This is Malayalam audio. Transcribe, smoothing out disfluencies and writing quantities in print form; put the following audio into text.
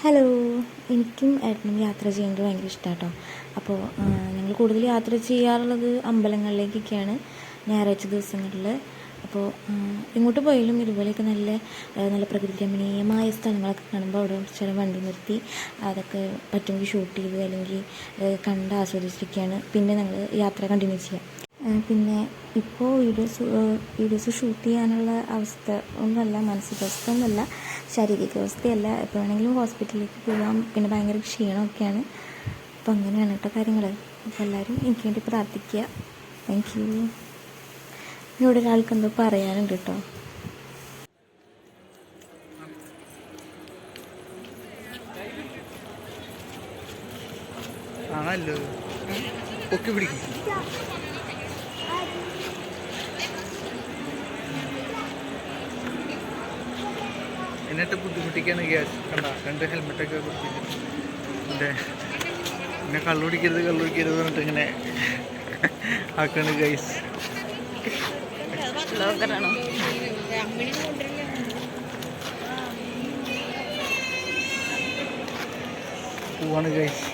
ഹലോ, എനിക്കും ഏട്ടനും യാത്ര ചെയ്യുന്നത് ഭയങ്കര ഇഷ്ടമാണ് കേട്ടോ. അപ്പോൾ ഞങ്ങൾ കൂടുതൽ യാത്ര ചെയ്യാറുള്ളത് അമ്പലങ്ങളിലേക്കൊക്കെയാണ് ഞായറാഴ്ച ദിവസങ്ങളിൽ. അപ്പോൾ എങ്ങോട്ട് പോയാലും ഇതുപോലെയൊക്കെ നല്ല നല്ല പ്രകൃതി രമണീയമായ സ്ഥലങ്ങളൊക്കെ കാണുമ്പോൾ അവിടെ ചില വണ്ടി നിർത്തി അതൊക്കെ പറ്റുമെങ്കിൽ ഷൂട്ട് ചെയ്ത് അല്ലെങ്കിൽ കണ്ട് ആസ്വദിച്ചിരിക്കുകയാണ് പിന്നെ ഞങ്ങൾ യാത്ര കണ്ടിന്യൂ ചെയ്യുക. പിന്നെ ഇപ്പോൾ വീഡിയോസ് ഷൂട്ട് ചെയ്യാനുള്ള അവസ്ഥ ഒന്നുമല്ല, മാനസികാവസ്ഥ ഒന്നുമല്ല, ശാരീരികാവസ്ഥയല്ല. എപ്പോൾ വേണമെങ്കിലും ഹോസ്പിറ്റലിലേക്ക് പോകാം, പിന്നെ ഭയങ്കര ക്ഷീണമൊക്കെയാണ്. അപ്പോൾ അങ്ങനെയാണ് കേട്ടോ കാര്യങ്ങൾ. അപ്പോൾ എല്ലാവരും എനിക്ക് വേണ്ടി പ്രാർത്ഥിക്കുക. Thank you. എന്നോട് ഒരാൾക്ക് എന്തോ പറയാനുണ്ട് കേട്ടോ. ആണല്ലോ പൊക്കി പിടിക്കും. എന്നിട്ട് ബുദ്ധിമുട്ടിക്കാണ് ഗ്യാസ് കണ്ട 2 ഹെൽമെറ്റൊക്കെ കൊടുത്തിട്ട് പിന്നെ കള്ളുപിടിക്കരുത് പറഞ്ഞിട്ട് ഇങ്ങനെ ആക്കാണ് ഗൈസ്. പോവാണ് ഗൈസ്.